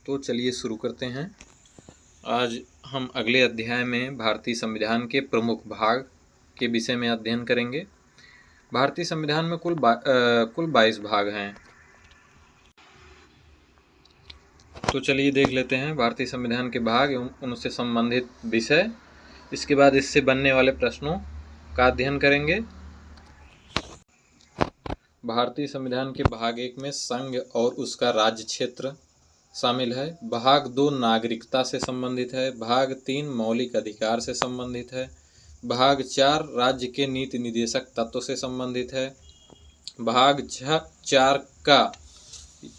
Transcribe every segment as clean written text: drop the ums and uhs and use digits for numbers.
तो चलिए शुरू करते हैं। आज हम अगले अध्याय में भारतीय संविधान के प्रमुख भाग के विषय में अध्ययन करेंगे। भारतीय संविधान में कुल 22 भाग हैं। तो चलिए देख लेते हैं भारतीय संविधान के भाग एवं उनसे संबंधित विषय। इसके बाद इससे बनने वाले प्रश्नों का अध्ययन करेंगे। भारतीय संविधान के भाग 1 में संघ और उसका राज्य क्षेत्र शामिल है। भाग 2 नागरिकता से संबंधित है। भाग 3 मौलिक अधिकार से संबंधित है। भाग 4 राज्य के नीति निदेशक तत्व से संबंधित है। भाग 4 का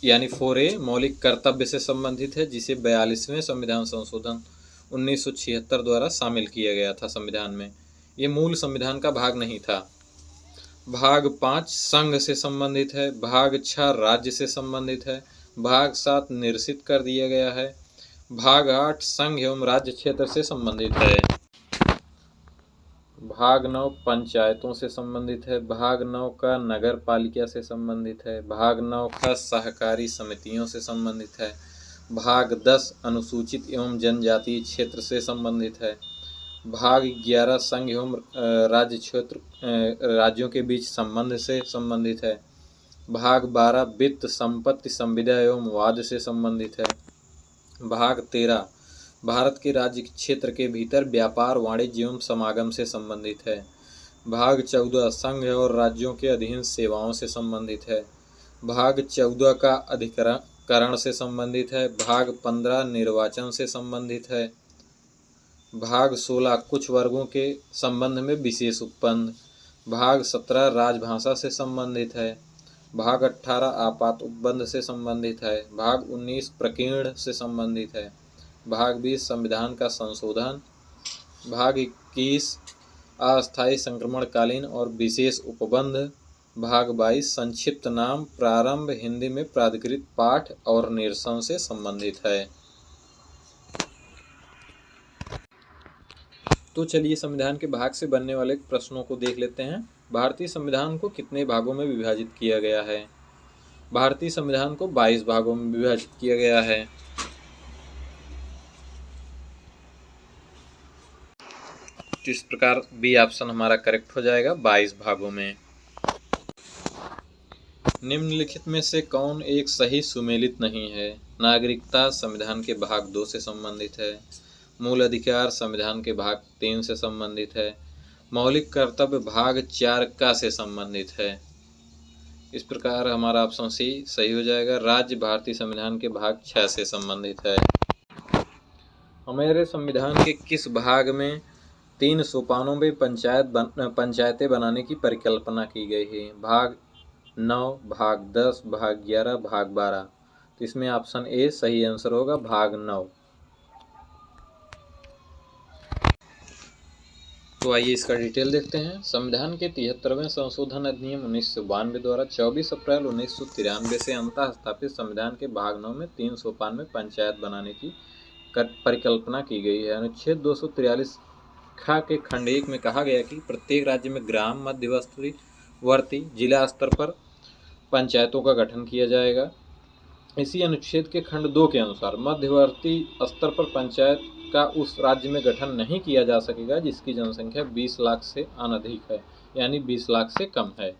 यानी 4A मौलिक कर्तव्य से संबंधित है, जिसे 42वें संविधान संशोधन 1976 द्वारा शामिल किया गया था संविधान में। ये मूल संविधान का भाग नहीं था। भाग 5 संघ से संबंधित है। भाग 6 राज्य से संबंधित है। भाग 7 निरसित कर दिया गया है। भाग 8 संघ एवं राज्य क्षेत्र से संबंधित है। भाग 9 पंचायतों से संबंधित है। भाग 9 का नगर पालिका से संबंधित है। भाग 9 का सहकारी समितियों से संबंधित है। भाग 10 अनुसूचित एवं जनजातीय क्षेत्र से संबंधित है। भाग 11 संघ एवं राज्य क्षेत्र राज्यों के बीच संबंध से संबंधित है। भाग 12 वित्त संपत्ति संविदा एवं वाद से संबंधित है। भाग 13 भारत के राज्य क्षेत्र के भीतर व्यापार वाणिज्य एवं समागम से संबंधित है। भाग 14 संघ और राज्यों के अधीन सेवाओं से संबंधित है। भाग 14 का अधिकरण से संबंधित है। भाग 15 निर्वाचन से संबंधित है। भाग 16 कुछ वर्गों के संबंध में विशेष उपबंध। भाग 17 राजभाषा से संबंधित है। भाग 18 आपात उपबंध से संबंधित है। भाग 19 प्रकीर्ण से संबंधित है। भाग 20 संविधान का संशोधन। भाग 21 अस्थायी संक्रमणकालीन और विशेष उपबंध। भाग 22 संक्षिप्त नाम प्रारंभ हिंदी में प्राधिकृत पाठ और निरसन से संबंधित है। तो चलिए संविधान के भाग से बनने वाले प्रश्नों को देख लेते हैं। भारतीय संविधान को कितने भागों में विभाजित किया गया है? भारतीय संविधान को 22 भागों में विभाजित किया गया है। इस प्रकार बी ऑप्शन हमारा करेक्ट हो जाएगा, 22 भागों में। निम्नलिखित में से कौन एक सही सुमेलित नहीं है? नागरिकता संविधान के भाग 2 से संबंधित है। मूल अधिकार संविधान के भाग 3 से संबंधित है। मौलिक कर्तव्य भाग 4 का से संबंधित है। इस प्रकार हमारा ऑप्शन सी सही हो जाएगा। राज्य भारतीय संविधान के भाग 6 से संबंधित है। हमारे संविधान के किस भाग में 3 सोपानों में पंचायतें बनाने की परिकल्पना की गई है? भाग 9, भाग 10, भाग 11, भाग 12। तो इसमें ऑप्शन ए सही आंसर होगा, भाग 9। तो आइए इसका डिटेल देखते हैं। संविधान के 73वें संशोधन अधिनियम 1992 द्वारा 24 अप्रैल 1993 से अंततः स्थापित संविधान के भाग 9 में 3 सोपान में पंचायत बनाने की परिकल्पना की गई है। अनुच्छेद 243 खा के खंड 1 में कहा गया कि प्रत्येक राज्य में ग्राम मध्यवर्ती जिला स्तर पर पंचायतों का गठन किया जाएगा। इसी अनुच्छेद के खंड 2 के अनुसार मध्यवर्ती स्तर पर पंचायत का उस राज्य में गठन नहीं किया जा सकेगा जिसकी जनसंख्या 20 लाख से अनधिक है, यानी 20 लाख से कम है।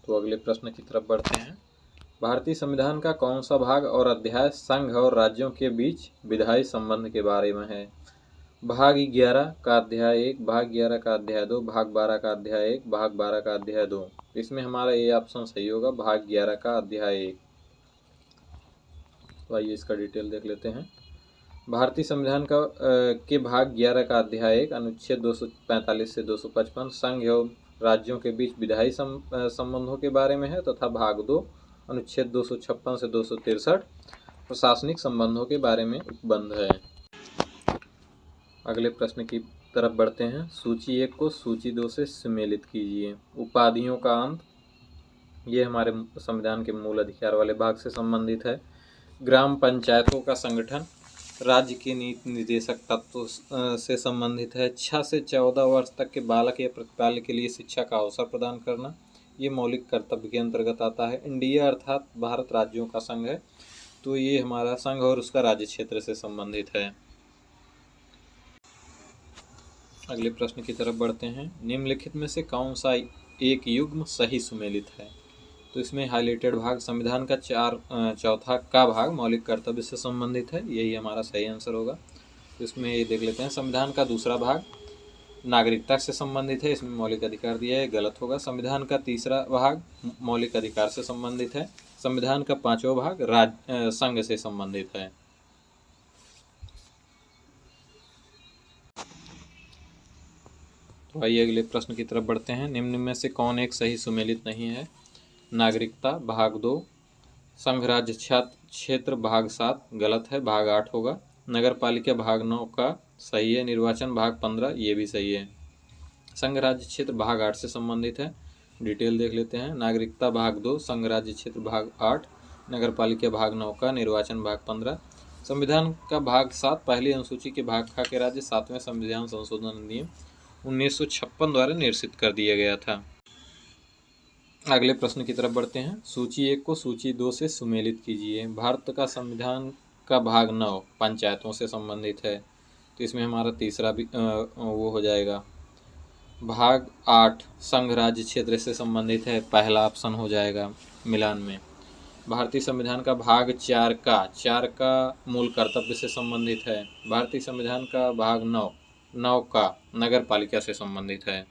तो अगले प्रश्न की तरफ बढ़ते हैं। भारतीय संविधान का कौन सा भाग और अध्याय संघ और राज्यों के बीच विधायी संबंध के बारे में है? भाग 11 का अध्याय 1, भाग 11 का अध्याय 2, भाग 12 का अध्याय 1, भाग 12 का अध्याय 2। इसमें हमारा ये ऑप्शन सही होगा, भाग 11 का अध्याय 1। तो आइए इसका डिटेल देख लेते हैं। भारतीय संविधान के भाग 11 का अध्याय 1 अनुच्छेद 245 से 255 संघ एवं राज्यों के बीच विधायी संबंधों के बारे में है, तथा भाग 2 अनुच्छेद 256 से 263 प्रशासनिक संबंधों के बारे में उपबंध है। अगले प्रश्न की तरफ बढ़ते हैं। सूची 1 को सूची 2 से सम्मिलित कीजिए। उपाधियों का अंत, ये हमारे संविधान के मूल अधिकार वाले भाग से संबंधित है। ग्राम पंचायतों का संगठन राज्य के नीति निदेशक तत्व से संबंधित है। 6 से 14 वर्ष तक के बालक या प्रतिपाल्य के लिए शिक्षा का अवसर प्रदान करना, ये मौलिक कर्तव्य के अंतर्गत आता है। इंडिया अर्थात भारत राज्यों का संघ है। तो ये हमारा संघ और उसका राज्य क्षेत्र से संबंधित है। अगले प्रश्न की तरफ बढ़ते हैं। निम्नलिखित में से कौन सा एक युग्म सही सुमेलित है? तो इसमें हाईलाइटेड भाग संविधान का चौथा का भाग मौलिक कर्तव्य से संबंधित है, यही हमारा सही आंसर होगा। तो इसमें ये देख लेते हैं, संविधान का दूसरा भाग नागरिकता से संबंधित है, इसमें मौलिक अधिकार दिया है, गलत होगा। संविधान का तीसरा भाग मौलिक अधिकार से संबंधित है। संविधान का पांचवा भाग संघ से संबंधित है। तो आइए अगले प्रश्न की तरफ बढ़ते हैं। निम्न में से कौन एक सही सुमेलित नहीं है? नागरिकता भाग 2, संघ राज्य क्षेत्र भाग 7 गलत है, भाग 8 होगा। नगर पालिका भाग 9 का सही है। निर्वाचन भाग 15 ये भी सही है। संघ राज्य क्षेत्र भाग 8 से संबंधित है। डिटेल देख लेते हैं। नागरिकता भाग 2, संघ राज्य क्षेत्र भाग 8, नगर पालिका भाग 9 का, निर्वाचन भाग 15। संविधान का भाग 7 पहली अनुसूची के भाग ख के राज्य 7वें संविधान संशोधन अधिनियम 1956 द्वारा निर्देशित कर दिया गया था। अगले प्रश्न की तरफ बढ़ते हैं। सूची 1 को सूची 2 से सुमेलित कीजिए। भारत का संविधान का भाग 9 पंचायतों से संबंधित है, तो इसमें हमारा तीसरा भी वो हो जाएगा। भाग 8 संघ राज्य क्षेत्र से संबंधित है, पहला ऑप्शन हो जाएगा मिलान में। भारतीय संविधान का भाग 4 का मूल कर्तव्य से संबंधित है। भारतीय संविधान का भाग 9 का नगर पालिका से संबंधित है।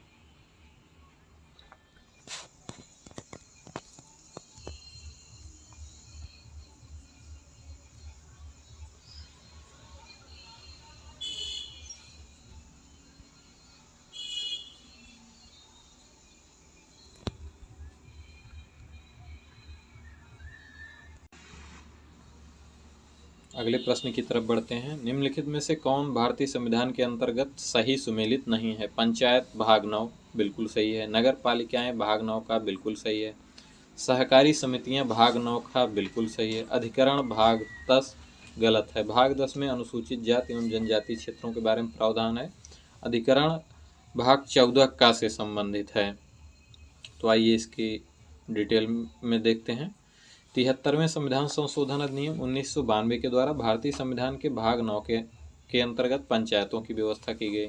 अगले प्रश्न की तरफ बढ़ते हैं। निम्नलिखित में से कौन भारतीय संविधान के अंतर्गत सही सुमेलित नहीं है? पंचायत भाग 9 बिल्कुल सही है। नगर पालिकाएं भाग 9 का बिल्कुल सही है। सहकारी समितियां भाग 9 का बिल्कुल सही है। अधिकरण भाग 10 गलत है। भाग 10 में अनुसूचित जाति एवं जनजाति क्षेत्रों के बारे में प्रावधान है। अधिकरण भाग 14 का से संबंधित है। तो आइए इसकी डिटेल में देखते हैं। 73वें संविधान संशोधन अधिनियम 1992 के द्वारा भारतीय संविधान के भाग 9 के अंतर्गत पंचायतों की व्यवस्था की गई।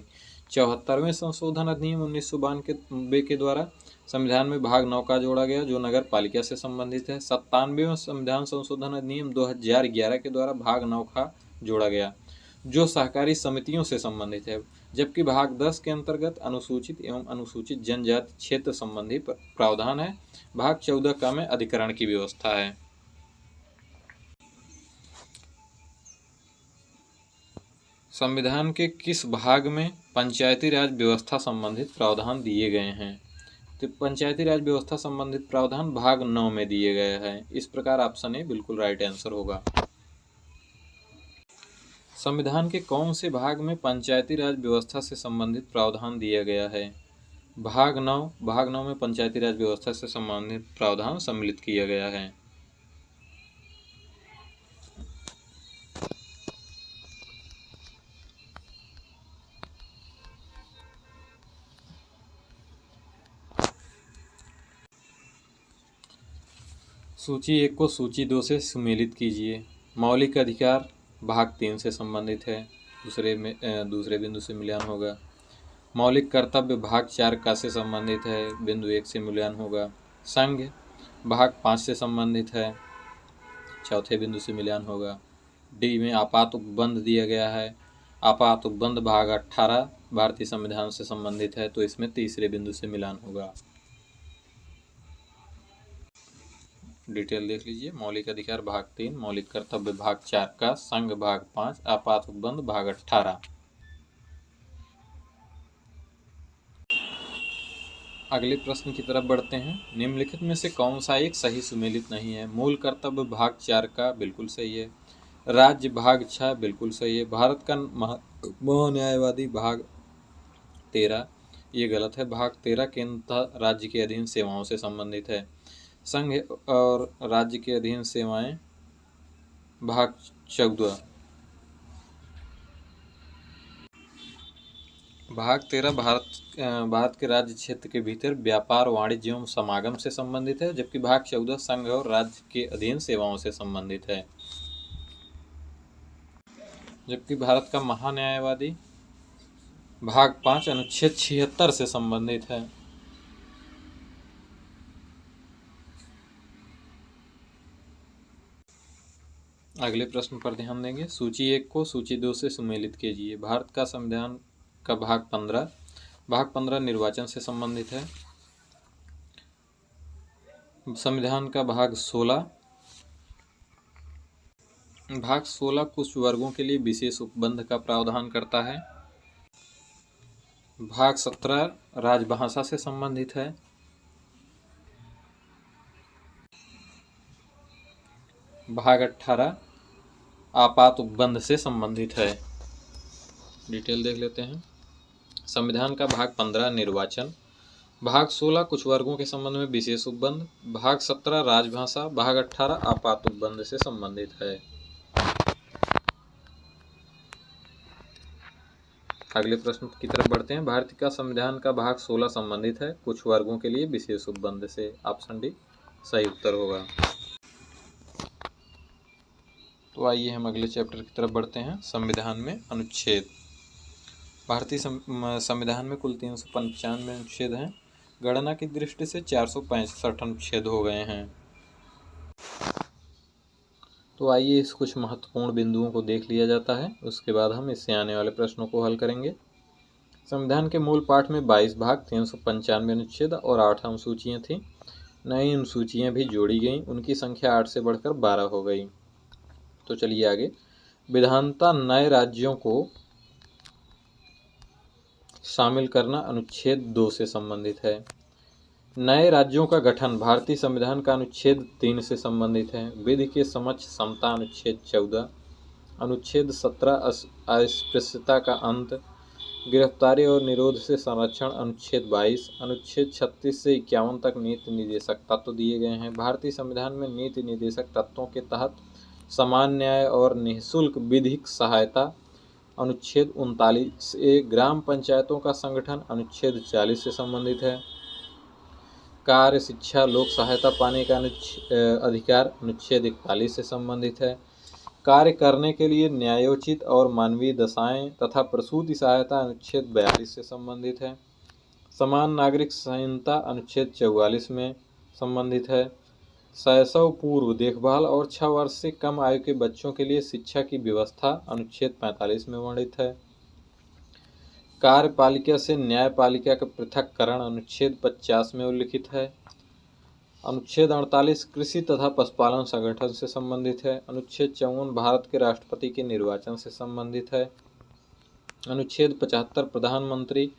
74वें संशोधन अधिनियम 1992 के द्वारा संविधान में भाग 9 का जोड़ा गया, जो नगर पालिका से संबंधित है। 97वें संविधान संशोधन अधिनियम 2011 के द्वारा भाग 9 का जोड़ा गया, जो सहकारी समितियों से संबंधित है। जबकि भाग 10 के अंतर्गत अनुसूचित एवं अनुसूचित जनजाति क्षेत्र संबंधी प्रावधान है। भाग 14 का में अधिकरण की व्यवस्था है। संविधान के किस भाग में पंचायती राज व्यवस्था संबंधित प्रावधान दिए गए हैं? तो पंचायती राज व्यवस्था संबंधित प्रावधान भाग 9 में दिए गए हैं। इस प्रकार ऑप्शन ए बिल्कुल राइट आंसर होगा। संविधान के कौन से भाग में पंचायती राज व्यवस्था से संबंधित प्रावधान दिया गया है? भाग 9 में पंचायती राज व्यवस्था से संबंधित प्रावधान सम्मिलित किया गया है। सूची 1 को सूची 2 से सुमेलित कीजिए। मौलिक अधिकार भाग 3 से संबंधित है, दूसरे बिंदु से मिलान होगा। मौलिक कर्तव्य भाग 4 का से संबंधित है, बिंदु 1 से मूल्यांकन होगा। संघ भाग 5 से संबंधित है, चौथे बिंदु से मूल्यांकन होगा। डी में आपात उपबंध दिया गया है। आपात उपबंध भाग 18 भारतीय संविधान से संबंधित है, तो इसमें तीसरे बिंदु से मिलान होगा। डिटेल देख लीजिए। मौलिक अधिकार भाग 3, मौलिक कर्तव्य भाग 4 का, संघ भाग 5, आपात उपबंध भाग 18। अगले प्रश्न की तरफ बढ़ते हैं। निम्नलिखित में से कौन सा एक सही सुमेलित नहीं है? मूल कर्तव्य भाग 4 का बिल्कुल सही है। राज्य भाग 6 बिल्कुल सही है। भारत का महान्यायवादी भाग 13 ये गलत है। भाग 13 केंद्र राज्य के अधीन सेवाओं से संबंधित है। संघ और राज्य के अधीन सेवाएं भाग 14। भाग 13 भारत के राज्य क्षेत्र के भीतर व्यापार, वाणिज्य एवं समागम से संबंधित है, जबकि भाग 14 संघ और राज्य के अधीन सेवाओं से संबंधित है। जबकि भारत का महान्यायवादी भाग 5 अनुच्छेद 76 से संबंधित है। अगले प्रश्न पर ध्यान देंगे। सूची 1 को सूची 2 से सुमेलित कीजिए। भारत का संविधान का भाग 15 निर्वाचन से संबंधित है। संविधान का भाग 16 कुछ वर्गों के लिए विशेष उपबंध का प्रावधान करता है। भाग 17 राजभाषा से संबंधित है। भाग 18 आपात उपबंध से संबंधित है। डिटेल देख लेते हैं। संविधान का भाग 15 निर्वाचन, भाग 16 कुछ वर्गों के संबंध में विशेष उपबंध, भाग 17 राजभाषा, भाग 18 आपात उपबंध से संबंधित है। अगले प्रश्न की तरफ बढ़ते हैं। भारत का संविधान का भाग 16 संबंधित है कुछ वर्गों के लिए विशेष उपबंध से। ऑप्शन डी सही उत्तर होगा। तो आइए हम अगले चैप्टर की तरफ बढ़ते हैं। संविधान में अनुच्छेद। भारतीय संविधान में कुल 395 अनुच्छेद हैं। गणना की दृष्टि से 465 अनुच्छेद हो गए हैं। तो आइए इस कुछ महत्वपूर्ण बिंदुओं को देख लिया जाता है, उसके बाद हम इससे आने वाले प्रश्नों को हल करेंगे। संविधान के मूल पाठ में 22 भाग, 395 अनुच्छेद और 8 अनुसूचियाँ थीं। नई अनुसूचियाँ भी जोड़ी गईं, उनकी संख्या 8 से बढ़कर 12 हो गई। तो चलिए आगे। विधानता नए राज्यों को शामिल करना अनुच्छेद 2 से संबंधित है। नए राज्यों का गठन भारतीय संविधान का अनुच्छेद 3 से संबंधित है। विधि के समक्ष समता अनुच्छेद 14, अनुच्छेद 17 अस्पृश्यता का अंत, गिरफ्तारी और निरोध से संरक्षण अनुच्छेद 22, अनुच्छेद 36 से 51 तक नीति निर्देशक तत्व दिए गए हैं। भारतीय संविधान में नीति निर्देशक तत्वों के तहत समान न्याय और निःशुल्क विधिक सहायता अनुच्छेद 39 ए, ग्राम पंचायतों का संगठन अनुच्छेद 40 से संबंधित है। कार्य, शिक्षा, लोक सहायता पाने का अधिकार अनुच्छेद 41 से संबंधित है। कार्य करने के लिए न्यायोचित और मानवीय दशाएं तथा प्रसूति सहायता अनुच्छेद 42 से संबंधित है। समान नागरिक संहिता अनुच्छेद 44 में संबंधित है। शैशव पूर्व देखभाल और 6 वर्ष से कम आयु के बच्चों के लिए शिक्षा की व्यवस्था अनुच्छेद 45 में वर्णित है। कार्यपालिका से न्यायपालिका का पृथक्करण अनुच्छेद 50 में उल्लिखित है। अनुच्छेद 48 कृषि तथा पशुपालन संगठन से संबंधित है। अनुच्छेद 54 भारत के राष्ट्रपति के निर्वाचन से संबंधित है। अनुच्छेद 75 प्रधानमंत्री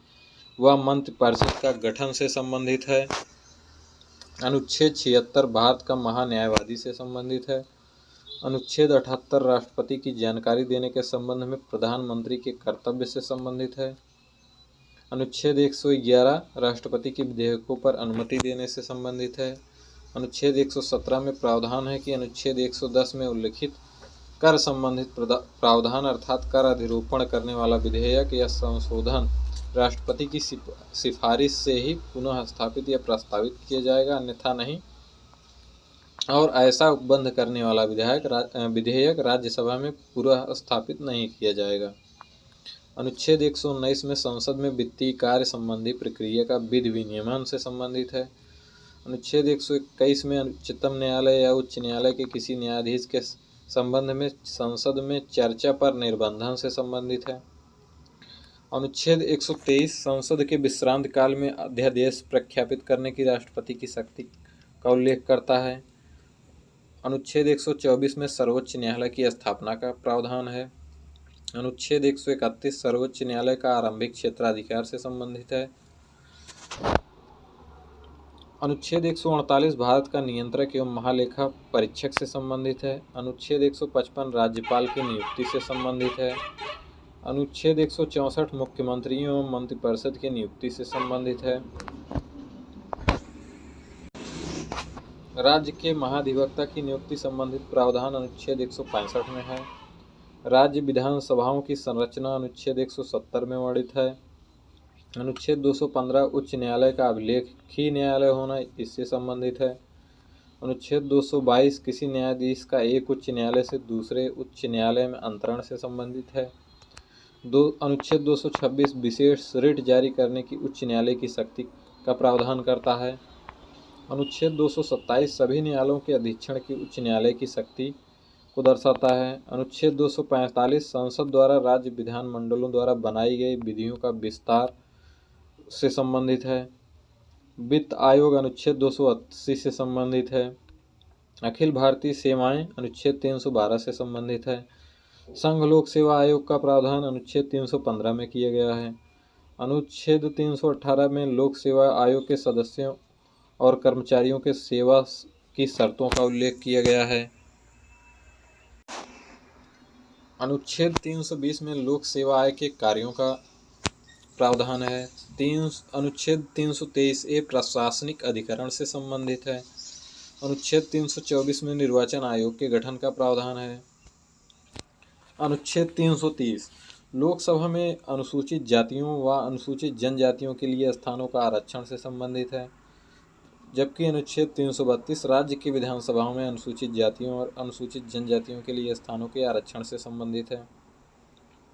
व मंत्रिपरिषद का गठन से संबंधित है। अनुच्छेद 76 भारत का महान्यायवादी से संबंधित है। अनुच्छेद 78 राष्ट्रपति की जानकारी देने के संबंध में प्रधानमंत्री के कर्तव्य से संबंधित है। अनुच्छेद 111 राष्ट्रपति के विधेयकों पर अनुमति देने से संबंधित है। अनुच्छेद 117 में प्रावधान है कि अनुच्छेद 110 में उल्लिखित कर संबंधित प्रावधान अर्थात कर अधिरोपण करने वाला विधेयक या संशोधन राष्ट्रपति की सिफारिश से ही पुनः स्थापित या प्रस्तावित किया जाएगा, अन्यथा नहीं। और ऐसा उपबंध करने वाला विधेयक राज्यसभा में पुनः स्थापित नहीं किया जाएगा। अनुच्छेद 119 में संसद में वित्तीय कार्य संबंधी प्रक्रिया का विधि विनियमन से संबंधित है। अनुच्छेद 121 में उच्चतम न्यायालय या उच्च न्यायालय के किसी न्यायाधीश के संबंध में संसद में चर्चा पर निर्बंधन से संबंधित है। अनुच्छेद 123 संसद के विश्रांत काल में अध्यादेश प्रख्यापित करने की राष्ट्रपति की शक्ति का उल्लेख करता है। अनुच्छेद 124 में सर्वोच्च न्यायालय की स्थापना का प्रावधान है। अनुच्छेद 131 सर्वोच्च न्यायालय का आरंभिक क्षेत्राधिकार से संबंधित है। अनुच्छेद 148 भारत का नियंत्रक एवं महालेखा परीक्षक से संबंधित है। अनुच्छेद 155 राज्यपाल की नियुक्ति से संबंधित है। अनुच्छेद 164 मुख्यमंत्रियों एवं मंत्रिपरिषद की नियुक्ति से संबंधित है। राज्य के महाधिवक्ता की नियुक्ति संबंधित प्रावधान अनुच्छेद 165 में है। राज्य विधानसभाओं की संरचना अनुच्छेद 170 में वर्णित है। अनुच्छेद 215 उच्च न्यायालय का अभिलेखीय न्यायालय होना इससे संबंधित है। अनुच्छेद 222 किसी न्यायाधीश का एक उच्च न्यायालय से दूसरे उच्च न्यायालय में अंतरण से संबंधित है। अनुच्छेद 226 विशेष रिट जारी करने की उच्च न्यायालय की शक्ति का प्रावधान करता है। अनुच्छेद 227 सभी न्यायालयों के अधीक्षण की उच्च न्यायालय की शक्ति को दर्शाता है। अनुच्छेद 245 संसद द्वारा राज्य विधानमंडलों द्वारा बनाई गई विधियों का विस्तार से संबंधित है। वित्त आयोग अनुच्छेद 280 से संबंधित है। अखिल भारतीय सेवाएं अनुच्छेद 312 से संबंधित है। संघ लोक सेवा आयोग का प्रावधान अनुच्छेद 315 में किया गया है। अनुच्छेद 318 में लोक सेवा आयोग के सदस्यों और कर्मचारियों के सेवा की शर्तों का उल्लेख किया गया है। अनुच्छेद 320 में लोक सेवा आयोग के कार्यों का प्रावधान है। अनुच्छेद 323A प्रशासनिक अधिकरण से संबंधित है। अनुच्छेद 324 में निर्वाचन आयोग के गठन का प्रावधान है। अनुच्छेद 330 लोकसभा में अनुसूचित जातियों व अनुसूचित जनजातियों के लिए स्थानों का आरक्षण से संबंधित है, जबकि अनुच्छेद 332 राज्य की विधानसभाओं में अनुसूचित जातियों और अनुसूचित जनजातियों के लिए स्थानों के आरक्षण से संबंधित है।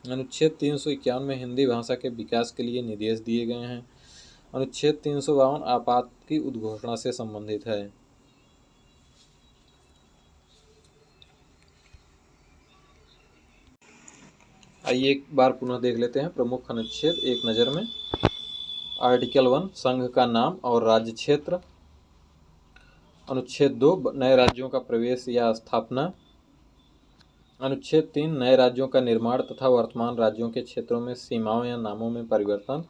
अनुच्छेद 351 में हिंदी भाषा के विकास के लिए निर्देश दिए गए हैं। अनुच्छेद 352 आपात की उद्घोषणा से संबंधित है। आइए एक बार पुनः देख लेते हैं प्रमुख अनुच्छेद एक नज़र में। आर्टिकल 1 संघ का नाम और राज्य क्षेत्र। अनुच्छेद 2 नए राज्यों का प्रवेश या स्थापना। अनुच्छेद 3 नए राज्यों का निर्माण तथा वर्तमान राज्यों के क्षेत्रों में सीमाओं या नामों में परिवर्तन।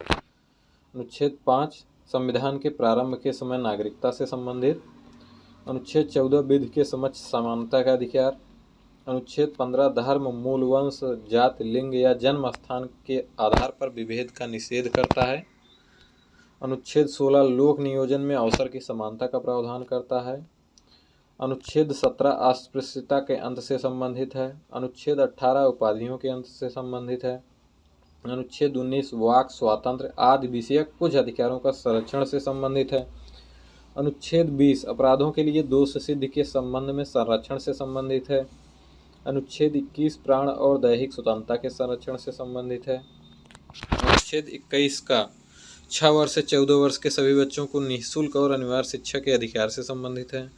अनुच्छेद 5 संविधान के प्रारंभ के समय नागरिकता से संबंधित। अनुच्छेद 14 विधि के समक्ष समानता का अधिकार। अनुच्छेद 15 धर्म, मूल वंश, जाति, लिंग या जन्म स्थान के आधार पर विभेद का निषेध करता है। अनुच्छेद 16 लोक नियोजन में अवसर की समानता का प्रावधान करता है। अनुच्छेद 17 अस्पृश्यता के अंत से संबंधित है। अनुच्छेद 18 उपाधियों के अंत से संबंधित है। अनुच्छेद 19 वाक स्वातंत्र्य आदि विषयक कुछ अधिकारों का संरक्षण से संबंधित है। अनुच्छेद 20 अपराधों के लिए दोष सिद्धि के संबंध में संरक्षण से संबंधित है। अनुच्छेद 21 प्राण और दैहिक स्वतंत्रता के संरक्षण से संबंधित है। अनुच्छेद 21 का 6 वर्ष से 14 वर्ष के सभी बच्चों को निःशुल्क और अनिवार्य शिक्षा के अधिकार से संबंधित है।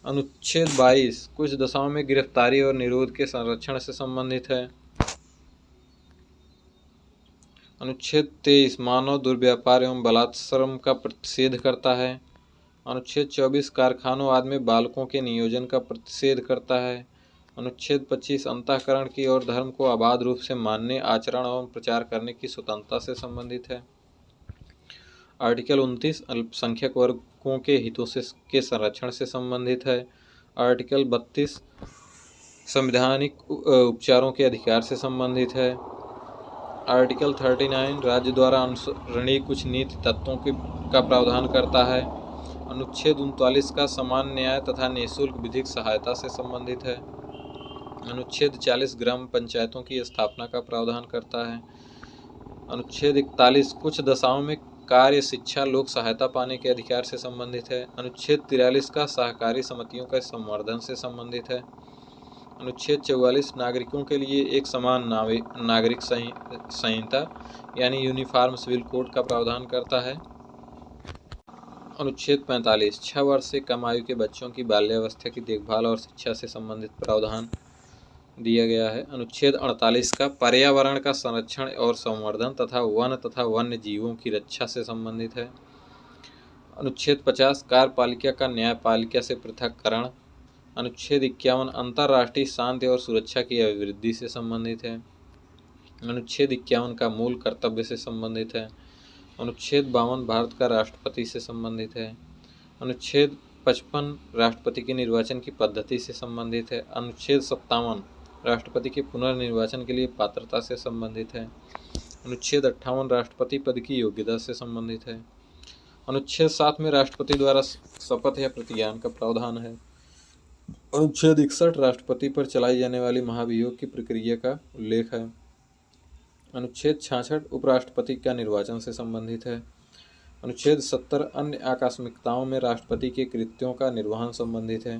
अनुच्छेद 22 कुछ दशाओं में गिरफ्तारी और निरोध के संरक्षण से संबंधित है। अनुच्छेद 23 मानव दुर्व्यापार एवं बलात्श्रम का प्रतिषेध करता है। अनुच्छेद 24 कारखानों आदि में बालकों के नियोजन का प्रतिषेध करता है। अनुच्छेद 25 अंतःकरण की और धर्म को अबाध रूप से मानने, आचरण एवं प्रचार करने की स्वतंत्रता से संबंधित है। आर्टिकल 29 अल्पसंख्यक वर्गों के हितों से के संरक्षण से संबंधित है। आर्टिकल 32 संवैधानिक उपचारों के अधिकार से संबंधित है। आर्टिकल 39 राज्य द्वारा अनुसरणीय कुछ नीति तत्वों का प्रावधान करता है। अनुच्छेद 39 का समान न्याय तथा निःशुल्क विधिक सहायता से संबंधित है। अनुच्छेद 40 ग्राम पंचायतों की स्थापना का प्रावधान करता है। अनुच्छेद 41 कुछ दशाओं में कार्य, शिक्षा, लोक सहायता पाने के अधिकार से संबंधित है। अनुच्छेद 43 का सहकारी समितियों का संवर्धन से संबंधित है। अनुच्छेद 44 नागरिकों के लिए एक समान नागरिक संहिता यानी यूनिफॉर्म सिविल कोड का प्रावधान करता है। अनुच्छेद 45 6 वर्ष से कम आयु के बच्चों की बाल्यावस्था की देखभाल और शिक्षा से संबंधित प्रावधान दिया गया है। अनुच्छेद 48 का पर्यावरण का संरक्षण और संवर्धन तथा वन्य जीवों की रक्षा से संबंधित है। अनुच्छेद 50 कार्यपालिका का न्यायपालिका से पृथक्करण। अनुच्छेद 51 अंतर्राष्ट्रीय शांति और सुरक्षा की अभिवृद्धि से संबंधित है। अनुच्छेद 51 का मूल कर्तव्य से संबंधित है। अनुच्छेद 52 भारत का राष्ट्रपति से संबंधित है। अनुच्छेद 55 राष्ट्रपति के निर्वाचन की पद्धति से संबंधित है। अनुच्छेद 57 राष्ट्रपति के पुनर्निर्वाचन के लिए पात्रता से संबंधित है। अनुच्छेद 58 राष्ट्रपति पद की योग्यता से संबंधित है। अनुच्छेद 7 में राष्ट्रपति द्वारा शपथ या प्रतिज्ञान का प्रावधान है। अनुच्छेद 61 राष्ट्रपति पर चलाई जाने वाली महाभियोग की प्रक्रिया का उल्लेख है। अनुच्छेद 66 उपराष्ट्रपति का निर्वाचन से संबंधित है। अनुच्छेद 70 अन्य आकस्मिकताओं में राष्ट्रपति के कृत्यों का निर्वहन संबंधित है।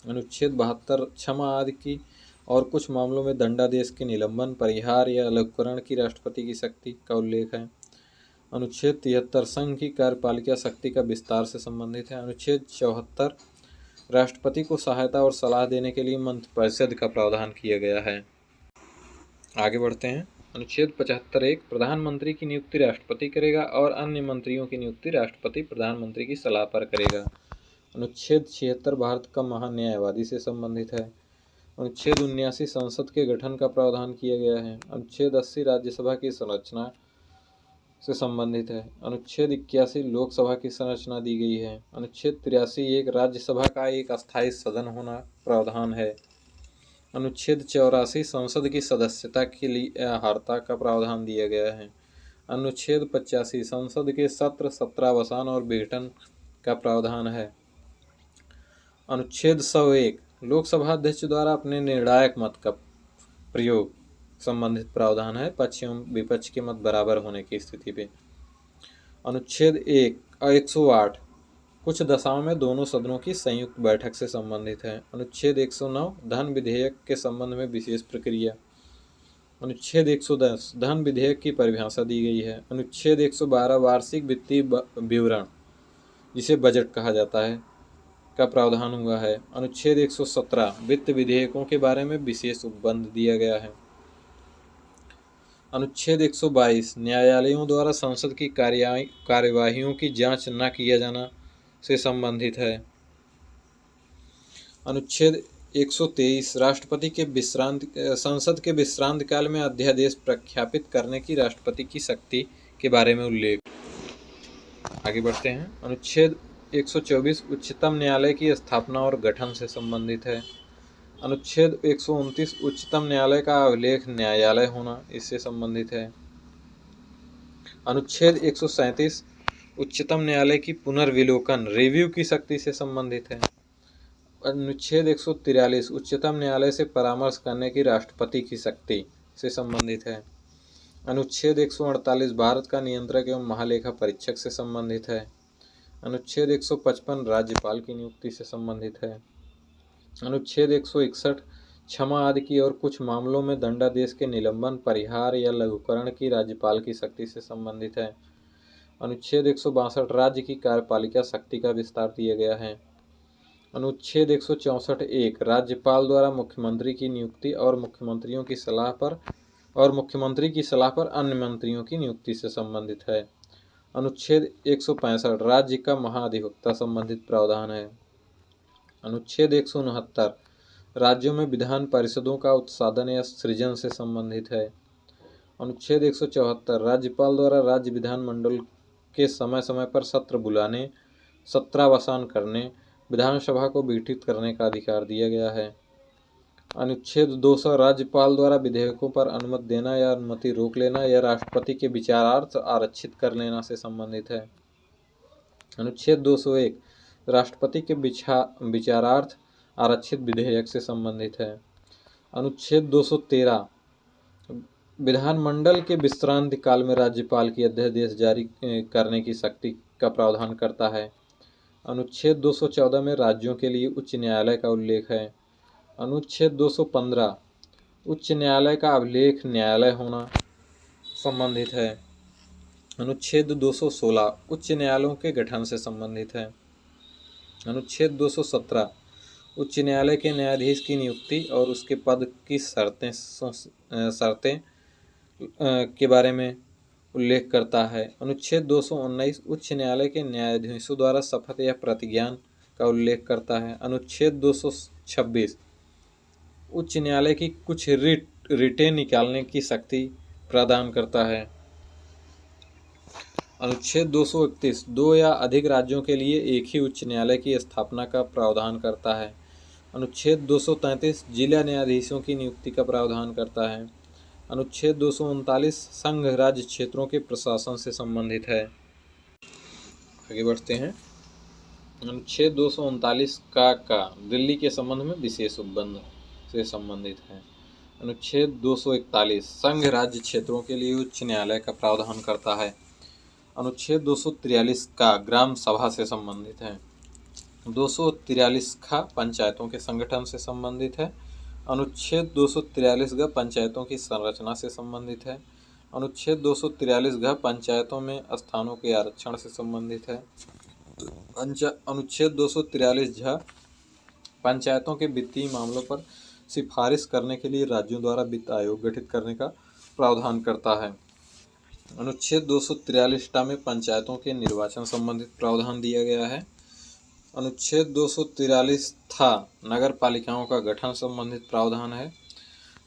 अनुच्छेद 72 क्षमा आदि की और कुछ मामलों में दंडादेश के निलंबन, परिहार या लघुकरण की राष्ट्रपति की शक्ति का उल्लेख है। अनुच्छेद 73 संघ की कार्यपालिका शक्ति का विस्तार से संबंधित है। अनुच्छेद 74 राष्ट्रपति को सहायता और सलाह देने के लिए मंत्रिपरिषद का प्रावधान किया गया है। आगे बढ़ते हैं। अनुच्छेद 75(1) प्रधानमंत्री की नियुक्ति राष्ट्रपति करेगा और अन्य मंत्रियों की नियुक्ति राष्ट्रपति प्रधानमंत्री की सलाह पर करेगा। अनुच्छेद 76 भारत का महान्यायवादी से संबंधित है। अनुच्छेद 79 संसद के गठन का प्रावधान किया गया है। अनुच्छेद 80 राज्यसभा की संरचना से संबंधित है। अनुच्छेद 81 लोकसभा की संरचना दी गई है। अनुच्छेद 83 एक राज्यसभा का एक अस्थायी सदन होना प्रावधान है। अनुच्छेद 84 संसद की सदस्यता के लिए अर्हता का प्रावधान दिया गया है। अनुच्छेद 85 संसद के सत्र, सत्रावसान और विघटन का प्रावधान है। अनुच्छेद 101 लोकसभा अध्यक्ष द्वारा अपने निर्णायक मत का प्रयोग संबंधित प्रावधान है, पक्ष एवं विपक्ष के मत बराबर होने की स्थिति पे। अनुच्छेद 108 कुछ दशाओं में दोनों सदनों की संयुक्त बैठक से संबंधित है। अनुच्छेद 109 धन विधेयक के संबंध में विशेष प्रक्रिया। अनुच्छेद 110 धन विधेयक की परिभाषा दी गई है। अनुच्छेद 112 वार्षिक वित्तीय विवरण, जिसे बजट कहा जाता है, का प्रावधान हुआ है। अनुच्छेद 117 वित्त विधेयकों के बारे में विशेष उपबंध दिया गया है। अनुच्छेद 122 न्यायालयों द्वारा संसद की कार्यवाहियों की जांच न किया जाना से संबंधित है। अनुच्छेद 123 राष्ट्रपति के संसद के विश्रांत काल में अध्यादेश प्रख्यापित करने की राष्ट्रपति की शक्ति के बारे में उल्लेख। आगे बढ़ते हैं। अनुच्छेद 124 उच्चतम न्यायालय की स्थापना और गठन से संबंधित है। अनुच्छेद 129 उच्चतम न्यायालय का अभिलेख न्यायालय होना इससे संबंधित है। अनुच्छेद 137 उच्चतम न्यायालय की पुनर्विलोकन रिव्यू की शक्ति से संबंधित है। अनुच्छेद 143 उच्चतम न्यायालय से परामर्श करने की राष्ट्रपति की शक्ति से संबंधित है। अनुच्छेद 148 भारत का नियंत्रक एवं महालेखा परीक्षक से संबंधित है। अनुच्छेद 155 राज्यपाल की नियुक्ति से संबंधित है। अनुच्छेद 161 क्षमा आदि की और कुछ मामलों में दंडादेश के निलंबन, परिहार या लघुकरण की राज्यपाल की शक्ति से संबंधित है। अनुच्छेद 162 राज्य की कार्यपालिका शक्ति का विस्तार दिया गया है। अनुच्छेद 164(1) राज्यपाल द्वारा मुख्यमंत्री की नियुक्ति और मुख्यमंत्री की सलाह पर अन्य मंत्रियों की नियुक्ति से संबंधित है। अनुच्छेद 165 राज्य का महाधिवक्ता संबंधित प्रावधान है। अनुच्छेद 169 राज्यों में विधान परिषदों का उत्साधन या सृजन से संबंधित है। अनुच्छेद 174 राज्यपाल द्वारा राज्य विधानमंडल के समय समय पर सत्र बुलाने, सत्रावसान करने, विधानसभा को विघटित करने का अधिकार दिया गया है। अनुच्छेद 200 राज्यपाल द्वारा विधेयकों पर अनुमति देना या अनुमति रोक लेना या राष्ट्रपति के विचारार्थ आरक्षित कर लेना से संबंधित है। अनुच्छेद 201 राष्ट्रपति के विचारार्थ आरक्षित विधेयक से संबंधित है। अनुच्छेद 213 विधानमंडल के विश्रांति काल में राज्यपाल की अध्यादेश जारी करने की शक्ति का प्रावधान करता है। अनुच्छेद 214 में राज्यों के लिए उच्च न्यायालय का उल्लेख है। अनुच्छेद 215 उच्च न्यायालय का अभिलेख न्यायालय होना संबंधित है। अनुच्छेद 216 उच्च न्यायालयों के गठन से संबंधित है। अनुच्छेद 217 उच्च न्यायालय के न्यायाधीश की नियुक्ति और उसके पद की शर्तें के बारे में उल्लेख करता है। अनुच्छेद 219 उच्च न्यायालय के न्यायाधीशों द्वारा शपथ या प्रतिज्ञान का उल्लेख करता है। अनुच्छेद 226 उच्च न्यायालय की कुछ रिटें निकालने की शक्ति प्रदान करता है। अनुच्छेद 231 दो या अधिक राज्यों के लिए एक ही उच्च न्यायालय की स्थापना का प्रावधान करता है। अनुच्छेद 233 जिला न्यायाधीशों की नियुक्ति का प्रावधान करता है। अनुच्छेद 239 संघ राज्य क्षेत्रों के प्रशासन से संबंधित है। आगे बढ़ते हैं। अनुच्छेद 239 का दिल्ली के संबंध में विशेष उपबंध से संबंधित है। अनुच्छेद 241 संघ राज्य क्षेत्रों के लिए उच्च न्यायालय का प्रावधान करता है। अनुच्छेद 243 का ग्राम सभा से संबंधित है। 243 का पंचायतों के संगठन से संबंधित है। अनुच्छेद 243 ग पंचायतों की संरचना से संबंधित है। अनुच्छेद 243 ग पंचायतों में स्थानों के आरक्षण से संबंधित है। अनुच्छेद 243 झ पंचायतों के वित्तीय मामलों पर सिफारिश करने के लिए राज्यों द्वारा वित्त आयोग गठित करने का प्रावधान करता है। अनुच्छेद 243 टा में पंचायतों के निर्वाचन संबंधित प्रावधान दिया गया है। अनुच्छेद 243 था नगर पालिकाओं का गठन संबंधित प्रावधान है।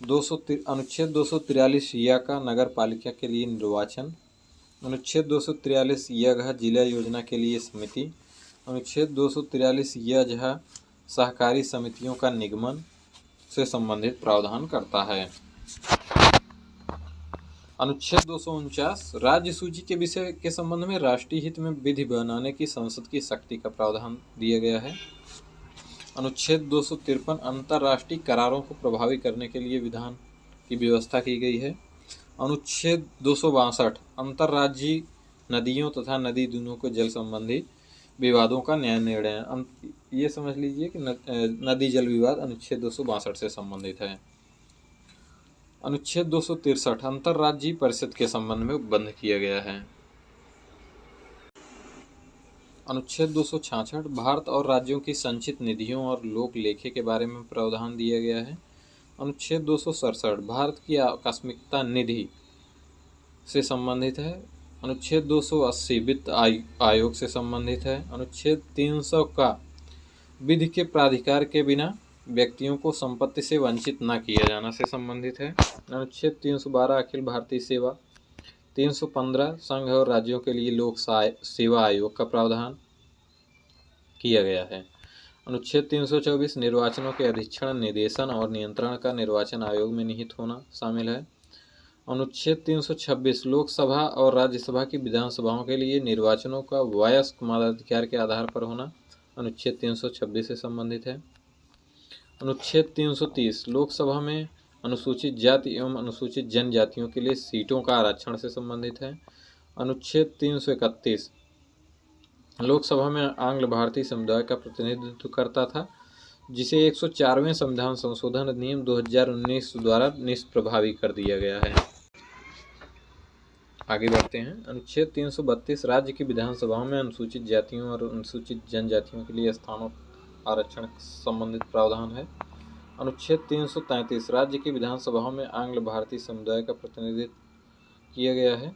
अनुच्छेद 243 या का नगर पालिका के लिए निर्वाचन। अनुच्छेद 243 यह जिला योजना के लिए समिति। अनुच्छेद 243 यह सहकारी समितियों का निगमन से संबंधित प्रावधान करता है। अनुच्छेद 249 राज्य सूची के विषय के संबंध में राष्ट्रीय हित में विधि बनाने की संसद की शक्ति का प्रावधान दिया गया है। अनुच्छेद 253 अंतर्राष्ट्रीय करारों को प्रभावी करने के लिए विधान की व्यवस्था की गई है। अनुच्छेद 262 अंतर्राज्यीय नदियों तथा नदी दूनों को जल संबंधी विवादों का न्याय निर्णय, ये समझ लीजिए कि नदी जल विवाद अनुच्छेद 262 से संबंधित है। अनुच्छेद 263 अंतर्राज्यीय परिषद के संबंध में बंद किया गया है। अनुच्छेद 266 भारत और राज्यों की संचित निधियों और लोक लेखे के बारे में प्रावधान दिया गया है। अनुच्छेद 267 भारत की आकस्मिकता निधि से संबंधित है। अनुच्छेद 280 वित्त आयोग से संबंधित है। अनुच्छेद 300 का विधि के प्राधिकार के बिना व्यक्तियों को संपत्ति से वंचित न किया जाना से संबंधित है। अनुच्छेद 312 अखिल भारतीय सेवा। 315 संघ और राज्यों के लिए लोक सेवा आयोग का प्रावधान किया गया है। अनुच्छेद 324 निर्वाचनों के अधीक्षण, निर्देशन और नियंत्रण का निर्वाचन आयोग में निहित होना शामिल है। अनुच्छेद 326 लोकसभा और राज्यसभा की विधानसभाओं के लिए निर्वाचनों का वयस्क मताधिकार के आधार पर होना अनुच्छेद 326 से संबंधित है। अनुच्छेद 330 लोकसभा में अनुसूचित जाति एवं अनुसूचित जनजातियों के लिए सीटों का आरक्षण से संबंधित है। अनुच्छेद 331 लोकसभा में आंग्ल भारतीय समुदाय का प्रतिनिधित्व करता था, जिसे 104वें संविधान संशोधन अधिनियम 2019 द्वारा निष्प्रभावी कर दिया गया है। आगे बढ़ते हैं। अनुच्छेद 332 राज्य की विधानसभाओं में अनुसूचित जातियों और अनुसूचित जनजातियों के लिए स्थानों आरक्षण संबंधित प्रावधान है। अनुच्छेद 333 राज्य की विधानसभाओं में आंग्ल भारतीय समुदाय का प्रतिनिधित्व किया गया है,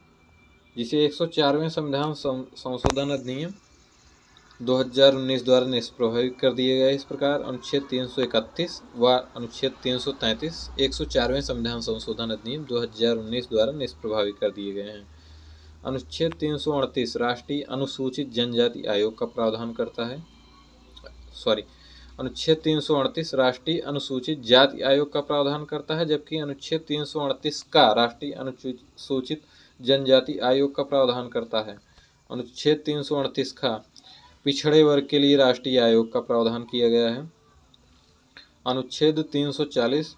जिसे 104वें संविधान संशोधन अधिनियम 2019 द्वारा निष्प्रभावी कर दिया गया है। इस प्रकार अनुच्छेद 331 व अनुच्छेद 333 104वें संविधान संशोधन अधिनियम 2019 द्वारा निष्प्रभावी कर दिए गए हैं। अनुच्छेद 338 राष्ट्रीय अनुसूचित जनजाति आयोग का प्रावधान करता है। अनुच्छेद 338 राष्ट्रीय अनुसूचित जाति आयोग का प्रावधान करता है, जबकि अनुच्छेद 338 का राष्ट्रीय अनुसूचित जनजाति आयोग का प्रावधान करता है। अनुच्छेद 338 का पिछड़े वर्ग के लिए राष्ट्रीय आयोग का प्रावधान किया गया है। अनुच्छेद 340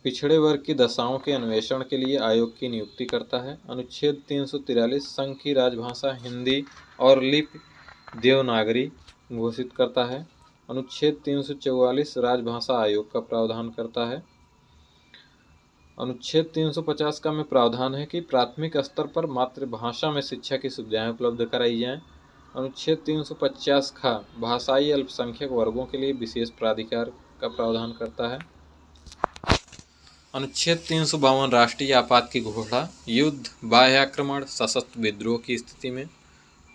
पिछड़े वर्ग की दशाओं के अन्वेषण के लिए आयोग की नियुक्ति करता है। अनुच्छेद 343 संघ की राजभाषा हिंदी और लिपि देवनागरी घोषित करता है। अनुच्छेद 344 राजभाषा आयोग का प्रावधान करता है। अनुच्छेद 350 का में प्रावधान है कि प्राथमिक स्तर पर मातृभाषा में शिक्षा की सुविधाएं उपलब्ध कराई जाएं। अनुच्छेद 350 का भाषाई अल्पसंख्यक वर्गों के लिए विशेष प्राधिकार का प्रावधान करता है। अनुच्छेद 352 राष्ट्रीय आपात की घोषणा, युद्ध, बाह्य आक्रमण, सशस्त्र विद्रोह की स्थिति में।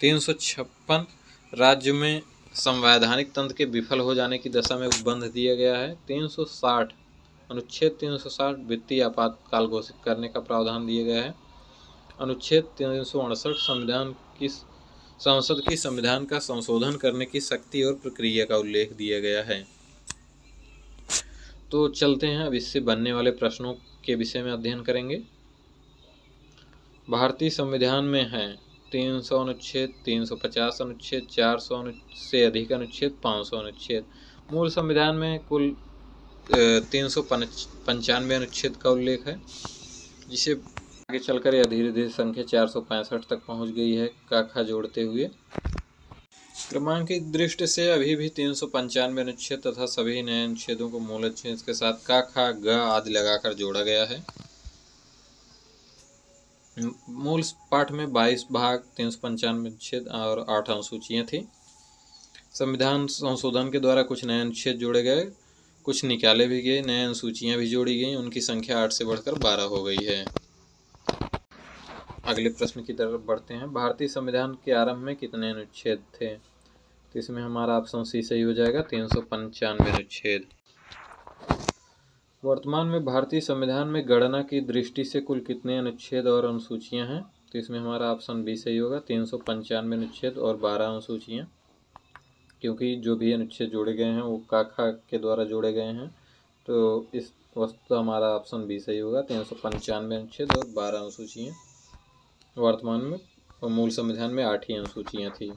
356 राज्य में संवैधानिक तंत्र के विफल हो जाने की दशा में उपबंध दिया गया है। 360 अनुच्छेद 360 वित्तीय आपातकाल घोषित करने का प्रावधान दिया गया है। अनुच्छेद 368 संसद की संविधान का संशोधन करने की शक्ति और प्रक्रिया का उल्लेख दिया गया है। तो चलते हैं, अब इससे बनने वाले प्रश्नों के विषय में अध्ययन करेंगे। भारतीय संविधान में है 300 अनुच्छेद, 350 अनुच्छेद, 400 से अधिक अनुच्छेद, 500 अनुच्छेद। मूल संविधान में कुल 395 अनुच्छेद का उल्लेख है, जिसे आगे चलकर यह धीरे धीरे संख्या 465 तक पहुंच गई है का खा जोड़ते हुए। क्रमांक की दृष्टि से अभी भी 395 अनुच्छेद तथा सभी नए अनुच्छेदों को मूल अनुच्छेद के साथ का खा ग आदि लगाकर जोड़ा गया है। मूल पाठ में 22 भाग 395 अनुच्छेद और 8 अनुसूचियाँ थी। संविधान संशोधन के द्वारा कुछ नए अनुच्छेद जोड़े गए, कुछ निकाले भी गए, नए अनुसूचियाँ भी जोड़ी गई, उनकी संख्या 8 से बढ़कर 12 हो गई है। अगले प्रश्न की तरफ बढ़ते हैं। भारतीय संविधान के आरंभ में कितने अनुच्छेद थे? तो इसमें हमारा ऑप्शन सी सही हो जाएगा, 395 अनुच्छेद। वर्तमान में भारतीय संविधान में गणना की दृष्टि से कुल कितने अनुच्छेद और अनुसूचियां हैं? तो इसमें हमारा ऑप्शन बी सही होगा, 395 अनुच्छेद और 12 अनुसूचियां, क्योंकि जो भी अनुच्छेद जोड़े गए हैं वो काखा के द्वारा जोड़े गए हैं। तो इस वस्तु हमारा ऑप्शन बी सही होगा, 395 अनुच्छेद और 12 अनुसूचियाँ। वर्तमान में मूल संविधान में 8 ही अनुसूचियाँ थी।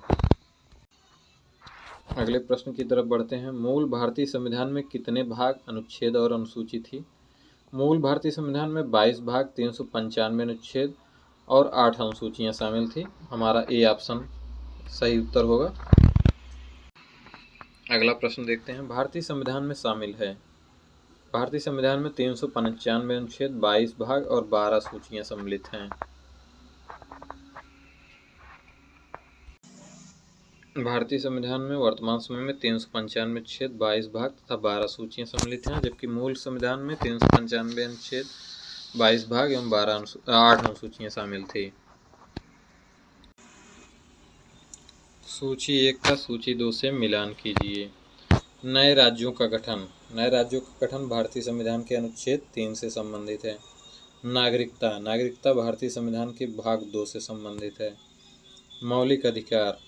अगले प्रश्न की तरफ बढ़ते हैं। मूल भारतीय संविधान में कितने भाग, अनुच्छेद और अनुसूची थी? मूल भारतीय संविधान में 22 भाग 395 अनुच्छेद और 8 अनुसूचियाँ शामिल थी। हमारा ए ऑप्शन सही उत्तर होगा। अगला प्रश्न देखते हैं। भारतीय संविधान में शामिल है। भारतीय संविधान में 395 अनुच्छेद, 22 भाग और 12 सूचियाँ सम्मिलित हैं। भारतीय संविधान में वर्तमान समय में 395 अनुच्छेद, 22 भाग तथा 12 सूचियाँ सम्मिलित हैं, जबकि मूल संविधान में 395 अनुच्छेद, 22 भाग एवं 8 अनुसूचियाँ शामिल थी। सूची 1 का सूची 2 से मिलान कीजिए। नए राज्यों का गठन। नए राज्यों का गठन भारतीय संविधान के अनुच्छेद 3 से संबंधित है। नागरिकता। नागरिकता भारतीय संविधान के भाग 2 से संबंधित है। मौलिक अधिकार।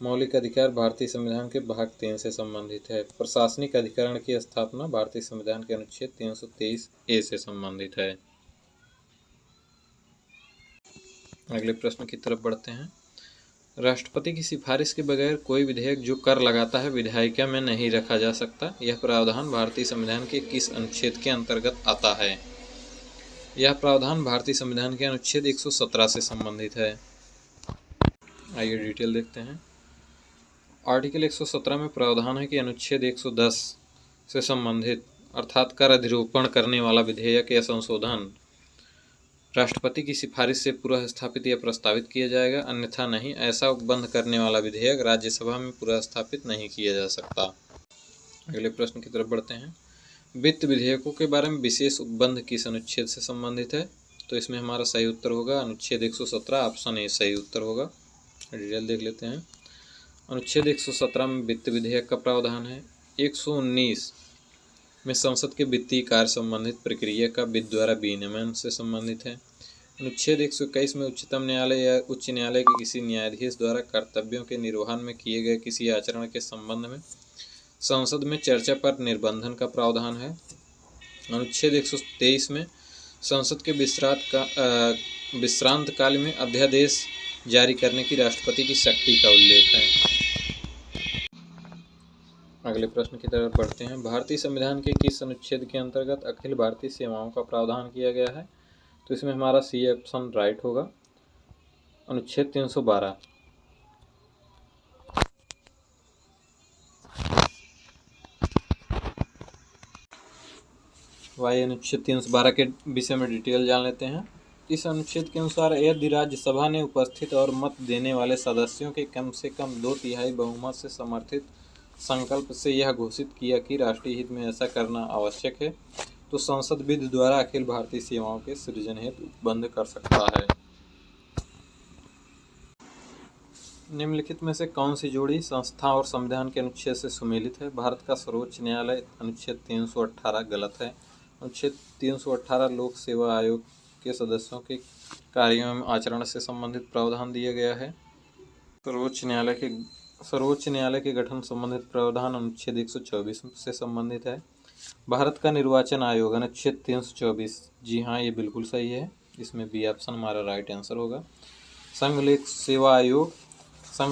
मौलिक अधिकार भारतीय संविधान के भाग 3 से संबंधित है। प्रशासनिक अधिकरण की स्थापना भारतीय संविधान के अनुच्छेद 323A से संबंधित है। अगले प्रश्न की तरफ बढ़ते हैं। राष्ट्रपति की सिफारिश के बगैर कोई विधेयक जो कर लगाता है विधायिका में नहीं रखा जा सकता। यह प्रावधान भारतीय संविधान के किस अनुच्छेद के अंतर्गत आता है? यह प्रावधान भारतीय संविधान के अनुच्छेद 117 से संबंधित है। आइए डिटेल देखते हैं। आर्टिकल 117 में प्रावधान है कि अनुच्छेद 110 से संबंधित अर्थात कर अधिरोपण करने वाला विधेयक या संशोधन राष्ट्रपति की सिफारिश से पुनः स्थापित या प्रस्तावित किया जाएगा, अन्यथा नहीं। ऐसा उपबंध करने वाला विधेयक राज्यसभा में पुनः स्थापित नहीं किया जा सकता। अगले प्रश्न की तरफ बढ़ते हैं। वित्त विधेयकों के बारे में विशेष उपबंध किस अनुच्छेद से संबंधित है? तो इसमें हमारा सही उत्तर होगा अनुच्छेद 117, ऑप्शन ए सही उत्तर होगा। डिटेल देख लेते हैं। अनुच्छेद 117 में वित्त विधेयक का प्रावधान है। 119 में संसद के वित्तीय कार्य संबंधित प्रक्रिया का वित्त द्वारा विनियमन से संबंधित है। अनुच्छेद 121 में उच्चतम न्यायालय या उच्च न्यायालय के किसी न्यायाधीश द्वारा कर्तव्यों के निर्वहन में किए गए किसी आचरण के संबंध में संसद में चर्चा पर निर्बंधन का प्रावधान है। अनुच्छेद 123 में संसद के विश्रांत काल में अध्यादेश जारी करने की राष्ट्रपति की शक्ति का उल्लेख है। अगले प्रश्न की तरफ बढ़ते हैं। भारतीय संविधान के किस अनुच्छेद के अंतर्गत अखिल भारतीय सेवाओं का प्रावधान किया गया है? तो इसमें हमारा सी ऑप्शन राइट होगा, अनुच्छेद 312। वाई अनुच्छेद 312 के विषय में डिटेल जान लेते हैं। इस अनुच्छेद के अनुसार यदि राज्यसभा ने उपस्थित और मत देने वाले सदस्यों के कम से कम 2/3 बहुमत से समर्थित संकल्प से यह घोषित किया कि राष्ट्रीय हित में ऐसा करना आवश्यक है, तो संसद विधि द्वारा अखिल भारतीय सेवाओं के सृजन हेतु बंद कर सकता है। निम्नलिखित में से कौन सी जोड़ी संस्था और संविधान के अनुच्छेद से सुमेलित है? भारत का सर्वोच्च न्यायालय अनुच्छेद 318 गलत है। अनुच्छेद 318 लोक सेवा आयोग के सदस्यों के कार्यों एवं आचरण से संबंधित प्रावधान दिया गया है। सर्वोच्च न्यायालय के गठन संबंधित प्रावधान अनुच्छेद 124 से संबंधित है। भारत का निर्वाचन आयोग अनुच्छेद 324, जी हाँ ये बिल्कुल सही है, इसमें बी ऑप्शन हमारा राइट आंसर होगा। संघ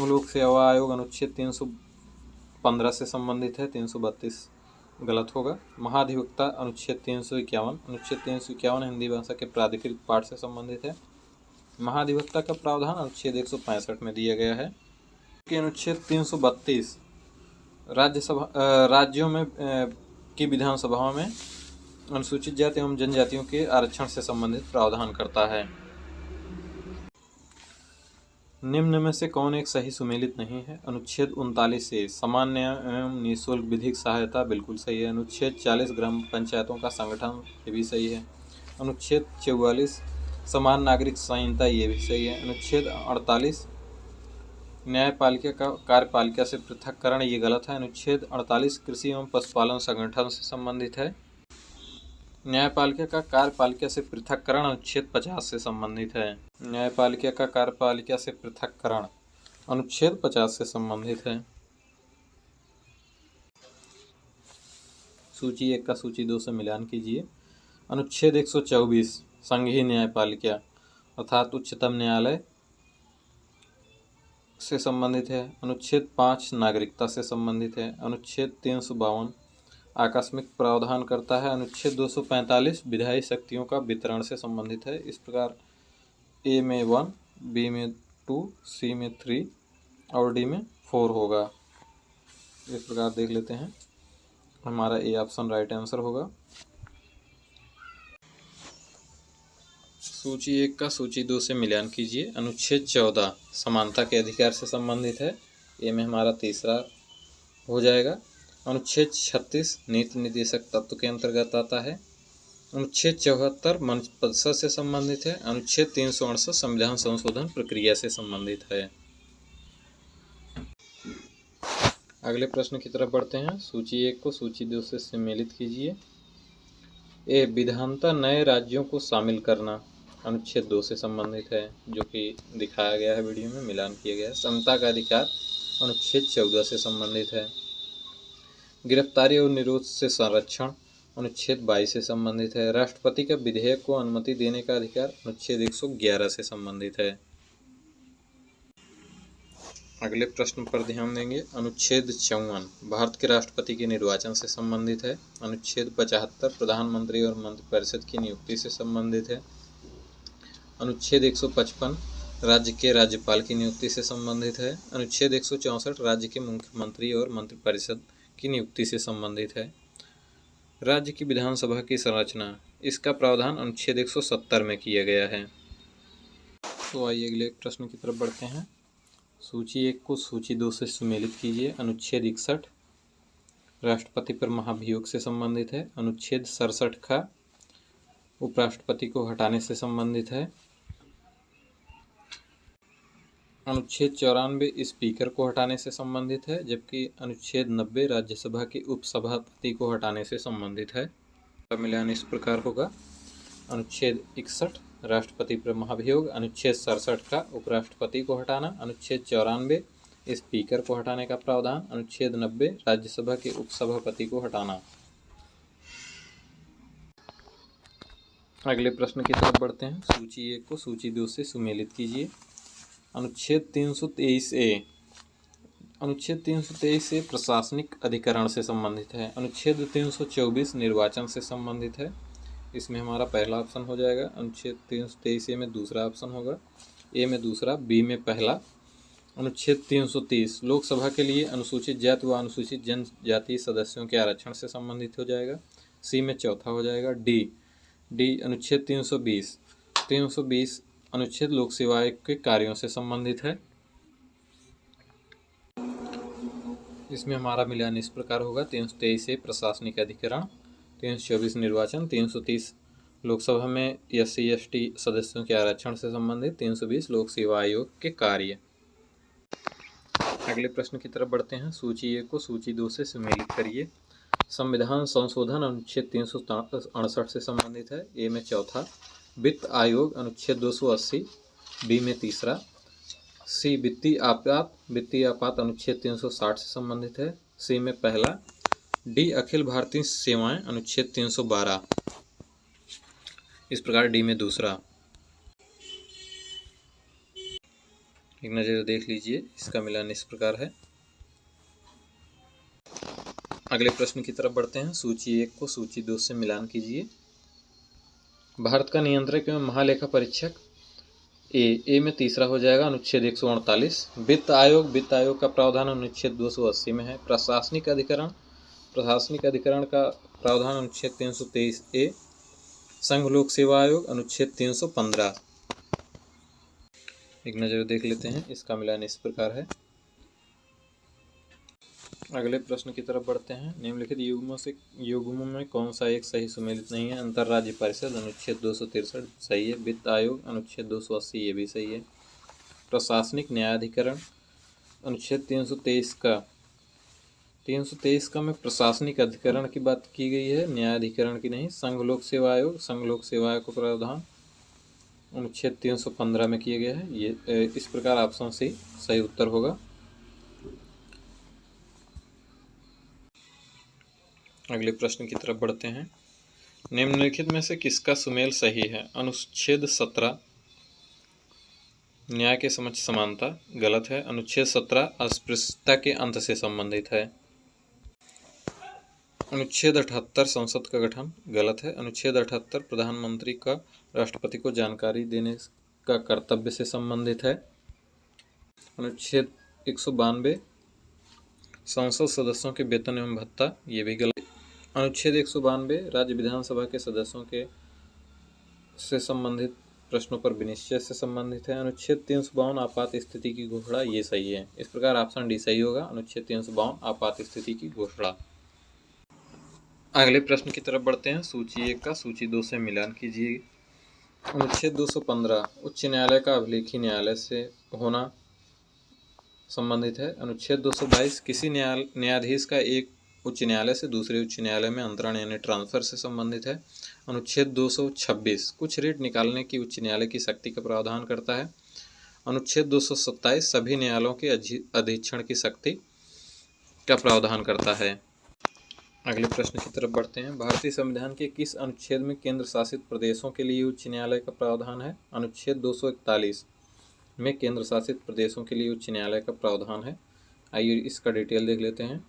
लोक सेवा आयोग अनुच्छेद 315 से संबंधित है। 332 गलत होगा। महाधिवक्ता अनुच्छेद 351, अनुच्छेद 351 हिंदी भाषा के प्राधिकृत पाठ से संबंधित है। महाधिवक्ता का प्रावधान अनुच्छेद 165 में दिया गया है। कि अनुच्छेद 332 राज्यों में की विधानसभाओं में अनुसूचित जाति एवं जनजातियों के आरक्षण से संबंधित प्रावधान करता है। निम्न में से कौन एक सही सुमेलित नहीं है? अनुच्छेद 39 से सामान्य एवं निःशुल्क विधिक सहायता बिल्कुल सही है। अनुच्छेद 40 ग्राम पंचायतों का संगठन, ये भी सही है। अनुच्छेद 44 समान नागरिक संहिता, ये भी सही है। अनुच्छेद 48 न्यायपालिका का कार्यपालिका से पृथककरण, ये गलत है। अनुच्छेद 48 कृषि एवं पशुपालन संगठन से संबंधित है। न्यायपालिका का कार्यपालिका से पृथककरण अनुच्छेद 50 से संबंधित है। न्यायपालिका का कार्यपालिका से पृथककरण अनुच्छेद 50 से संबंधित है। सूची 1 का सूची 2 से मिलान कीजिए। अनुच्छेद 124 संघीय न्यायपालिका अर्थात उच्चतम न्यायालय से संबंधित है। अनुच्छेद 5 नागरिकता से संबंधित है। अनुच्छेद 352 आकस्मिक प्रावधान करता है। अनुच्छेद 245 विधायी शक्तियों का वितरण से संबंधित है। इस प्रकार ए में 1, बी में 2, सी में 3 और डी में 4 होगा। इस प्रकार देख लेते हैं, हमारा ए ऑप्शन राइट आंसर होगा। सूची 1 का सूची 2 से मिलान कीजिए। अनुच्छेद 14 समानता के अधिकार से संबंधित है। ए में हमारा तीसरा हो जाएगा। अनुच्छेद 36 नीति निर्देशक तत्व के अंतर्गत आता है। अनुच्छेद 74 मंच परिषद से संबंधित है। अनुच्छेद 368 संविधान संशोधन प्रक्रिया से संबंधित है। अगले प्रश्न की तरफ बढ़ते हैं। सूची 1 को सूची 2 से सम्मिलित कीजिए। ए विधानतः नए राज्यों को शामिल करना अनुच्छेद 2 से संबंधित है, जो कि दिखाया गया है वीडियो में, मिलान किया गया है। समता का अधिकार अनुच्छेद 14 से संबंधित है। गिरफ्तारी और निरोध से संरक्षण अनुच्छेद 22 से संबंधित है। राष्ट्रपति का विधेयक को अनुमति देने का अधिकार अनुच्छेद 111 से संबंधित है। अगले प्रश्न पर ध्यान देंगे। अनुच्छेद 54 भारत के राष्ट्रपति के निर्वाचन से संबंधित है। अनुच्छेद 75 प्रधानमंत्री और मंत्रिपरिषद की नियुक्ति से संबंधित है। अनुच्छेद 155 राज्य के राज्यपाल की नियुक्ति से संबंधित है। अनुच्छेद 164 राज्य के मुख्यमंत्री और मंत्रिपरिषद की नियुक्ति से संबंधित है। राज्य की विधानसभा की संरचना, इसका प्रावधान अनुच्छेद 170 में किया गया है। तो आइए अगले प्रश्न की तरफ बढ़ते हैं। सूची 1 को सूची 2 से सुमेलित कीजिए। अनुच्छेद 61 राष्ट्रपति पर महाभियोग से संबंधित है। अनुच्छेद 67 का उपराष्ट्रपति को हटाने से संबंधित है। अनुच्छेद 94 स्पीकर को हटाने से संबंधित है, जबकि अनुच्छेद 90 राज्यसभा के उपसभापति को हटाने से संबंधित है। मिलान इस प्रकार होगा। अनुच्छेद 61 राष्ट्रपति पर महाभियोग, अनुच्छेद 67 का उपराष्ट्रपति को हटाना, अनुच्छेद 94 स्पीकर को हटाने का प्रावधान, अनुच्छेद 90 राज्यसभा के उपसभापति को हटाना। अगले प्रश्न की तरफ बढ़ते हैं। सूची 1 को सूची 2 से सुमेलित कीजिए। अनुच्छेद 323A अनुच्छेद 323A प्रशासनिक अधिकरण से संबंधित है। अनुच्छेद 324 निर्वाचन से संबंधित है। इसमें हमारा पहला ऑप्शन हो जाएगा। अनुच्छेद 323A में दूसरा ऑप्शन होगा। ए में दूसरा, बी में पहला। अनुच्छेद 330 लोकसभा के लिए अनुसूचित जाति व अनुसूचित जनजाति सदस्यों के आरक्षण से संबंधित हो जाएगा। सी में चौथा हो जाएगा। डी अनुच्छेद 320 अनुच्छेद लोक सेवा आयोग के कार्यों से संबंधित है। इसमें हमारा मिलान इस प्रकार होगा। 323 प्रशासनिक अधिकरण, 324 निर्वाचन, 330 लोकसभा में SC/ST सदस्यों के आरक्षण से संबंधित, 320 लोक सेवा आयोग के कार्य। अगले प्रश्न की तरफ बढ़ते हैं। सूची 1 को सूची 2 से सुमेलित करिए। संविधान संशोधन अनुच्छेद 368 से संबंधित है। ए में चौथा। वित्त आयोग अनुच्छेद 280, बी में तीसरा। सी वित्तीय आपात अनुच्छेद 360 से संबंधित है। सी में पहला। डी अखिल भारतीय सेवाएं अनुच्छेद 312। इस प्रकार डी में दूसरा। एक नज़र देख लीजिए, इसका मिलान इस प्रकार है। अगले प्रश्न की तरफ बढ़ते हैं। सूची 1 को सूची 2 से मिलान कीजिए। भारत का नियंत्रक एवं महालेखा परीक्षक ए में तीसरा हो जाएगा अनुच्छेद 148। वित्त आयोग का प्रावधान अनुच्छेद 280 में है। प्रशासनिक अधिकरण का प्रावधान अनुच्छेद 323A। संघ लोक सेवा आयोग अनुच्छेद 315। एक नज़र देख लेते हैं। इसका मिलान इस प्रकार है। अगले प्रश्न की तरफ बढ़ते हैं। निम्नलिखित युग्मों में कौन सा एक सही सुमेलित नहीं है? अंतर्राज्य परिषद अनुच्छेद 263 सही है। वित्त आयोग अनुच्छेद 280 ये भी सही है। प्रशासनिक न्यायाधिकरण अनुच्छेद 323 का में प्रशासनिक अधिकरण की बात की गई है, न्यायाधिकरण की नहीं। संघ लोक सेवा आयोग का प्रावधान अनुच्छेद 315 में किया गया है। ये इस प्रकार ऑप्शन सी सही उत्तर होगा। अगले प्रश्न की तरफ बढ़ते हैं। निम्नलिखित में से किसका सुमेल सही है? अनुच्छेद 17 न्याय के समक्ष समानता गलत है। अनुच्छेद 17 अस्पृश्यता के अंत से संबंधित है। अनुच्छेद 78 संसद का गठन गलत है। अनुच्छेद 78 प्रधानमंत्री का राष्ट्रपति को जानकारी देने का कर्तव्य से संबंधित है। अनुच्छेद 192 संसद सदस्यों के वेतन एवं भत्ता ये भी गलत। अनुच्छेद 192 राज्य विधानसभा के सदस्यों के से संबंधित प्रश्नों पर विनिश्चय से संबंधित है। अनुच्छेद 352 आपात स्थिति की घोषणा ये सही है। इस प्रकार ऑप्शन डी सही होगा। अनुच्छेद 352 आपात स्थिति की घोषणा। अगले प्रश्न की तरफ बढ़ते हैं। सूची 1 का सूची 2 से मिलान कीजिए। अनुच्छेद 215 उच्च न्यायालय का अभिलेखी न्यायालय से होना संबंधित है। अनुच्छेद 222 किसी न्यायाधीश का एक उच्च न्यायालय से दूसरे उच्च न्यायालय में अंतरण यानी ट्रांसफर से संबंधित है। अनुच्छेद 226 कुछ ऋण निकालने की उच्च न्यायालय की शक्ति का प्रावधान करता है। अनुच्छेद 227 सभी न्यायालयों के अधीक्षण की शक्ति का प्रावधान करता है। अगले प्रश्न की तरफ बढ़ते हैं। भारतीय संविधान के किस अनुच्छेद में केंद्र शासित प्रदेशों के लिए उच्च न्यायालय का प्रावधान है? अनुच्छेद 241 में केंद्र शासित प्रदेशों के लिए उच्च न्यायालय का प्रावधान है। आइए इसका डिटेल देख लेते हैं।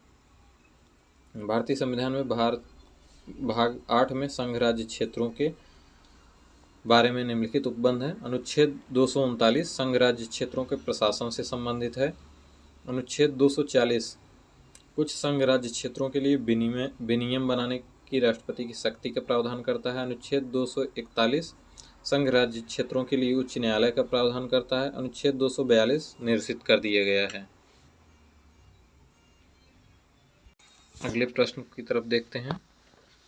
भारतीय संविधान में भाग 8 में संघ राज्य क्षेत्रों के बारे में निम्नलिखित उपबंध है। अनुच्छेद 239 संघ राज्य क्षेत्रों के प्रशासन से संबंधित है। अनुच्छेद 240 कुछ संघ राज्य क्षेत्रों के लिए विनियम बनाने की राष्ट्रपति की शक्ति का प्रावधान करता है। अनुच्छेद 241 संघ राज्य क्षेत्रों के लिए उच्च न्यायालय का प्रावधान करता है। अनुच्छेद 242 निरसित कर दिया गया है। अगले प्रश्न की तरफ देखते हैं।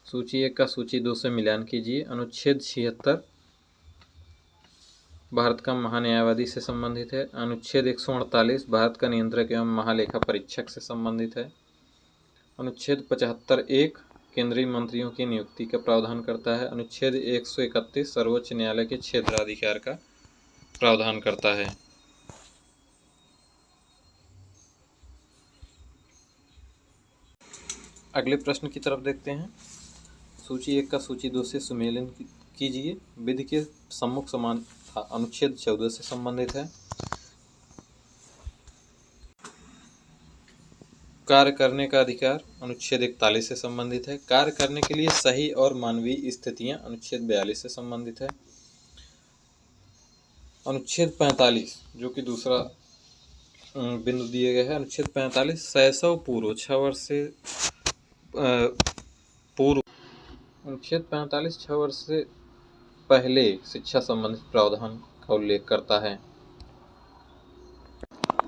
सूची 1 का सूची 2 से मिलान कीजिए। अनुच्छेद 76 भारत का महान्यायवादी से संबंधित है। अनुच्छेद 148 भारत का नियंत्रक एवं महालेखा परीक्षक से संबंधित है। अनुच्छेद 75(1) केंद्रीय मंत्रियों की नियुक्ति का प्रावधान करता है। अनुच्छेद 131 सर्वोच्च न्यायालय के क्षेत्राधिकार का प्रावधान करता है। अगले प्रश्न की तरफ देखते हैं। सूची 1 का सूची 2 से सुमेलन कीजिए। विधि के सम्मुख समान था अनुच्छेद 14 से संबंधित है। कार्य करने का अधिकार अनुच्छेद 41 से संबंधित है। कार्य करने के लिए सही और मानवीय स्थितियां अनुच्छेद 42 से संबंधित है। अनुच्छेद 45 जो कि दूसरा बिंदु दिए गए है। अनुच्छेद 45 शैशव पूर्व 6 वर्ष से पूर्व अनुच्छेद 45 6 वर्ष से पहले शिक्षा संबंधित प्रावधान का उल्लेख करता है।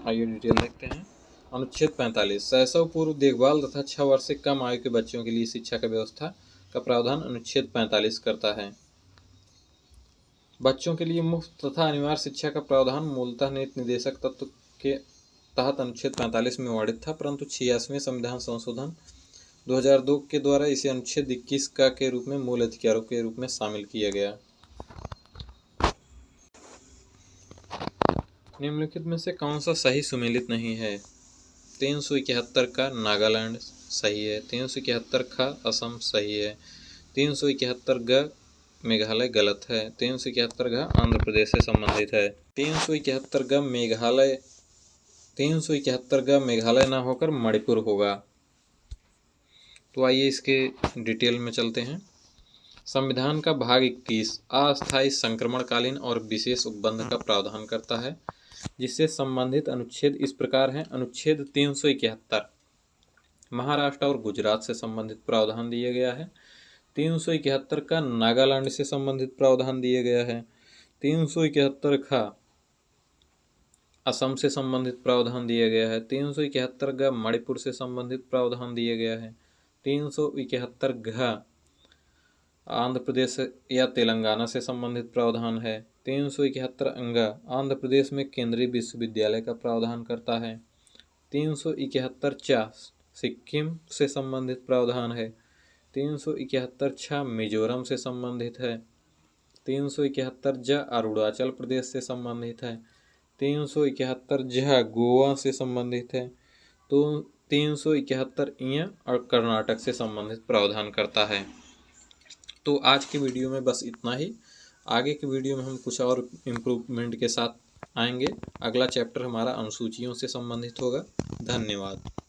आइए डिटेल देखते हैं। अनुच्छेद 45 शैशव पूर्व देखभाल तथा 6 वर्ष से कम आयु के बच्चों के लिए शिक्षा की व्यवस्था का प्रावधान अनुच्छेद 45 करता है। बच्चों के लिए मुफ्त तथा अनिवार्य शिक्षा का प्रावधान मूलतः नीति निर्देशक तत्व के तहत अनुच्छेद 45 में वर्णित था, परंतु 86वें संविधान संशोधन 2002 के द्वारा इसे अनुच्छेद 21 का के रूप में मूल अधिकारों के रूप में शामिल किया गया। निम्नलिखित में से कौन सा सही सुमेलित नहीं है? 371 का नागालैंड सही है। 371 का असम सही है। 371 ग मेघालय गलत है। 371 ग आंध्र प्रदेश से संबंधित है। 371 ग मेघालय ना होकर मणिपुर होगा। तो आइए इसके डिटेल में चलते हैं। संविधान का भाग 21 अस्थायी संक्रमणकालीन और विशेष उपबंध का प्रावधान करता है, जिससे संबंधित अनुच्छेद इस प्रकार हैं। अनुच्छेद 371 महाराष्ट्र और गुजरात से संबंधित प्रावधान दिया गया है। 371 का नागालैंड से संबंधित प्रावधान दिया गया है। 371 का असम से संबंधित प्रावधान दिया गया है। 371 का मणिपुर से संबंधित प्रावधान दिया गया है। 371 का आंध्र प्रदेश या तेलंगाना से संबंधित प्रावधान है। 371 अंगा आंध्र प्रदेश में केंद्रीय विश्वविद्यालय का प्रावधान करता है। 371 चा सिक्किम से संबंधित प्रावधान है। 371 छा मिजोरम से संबंधित है। 371 जा अरुणाचल प्रदेश से संबंधित है। 371 जा गोवा से संबंधित है। तो 371 इं और कर्नाटक से संबंधित प्रावधान करता है। तो आज की वीडियो में बस इतना ही। आगे की वीडियो में हम कुछ और इम्प्रूवमेंट के साथ आएंगे। अगला चैप्टर हमारा अनुसूचियों से संबंधित होगा। धन्यवाद।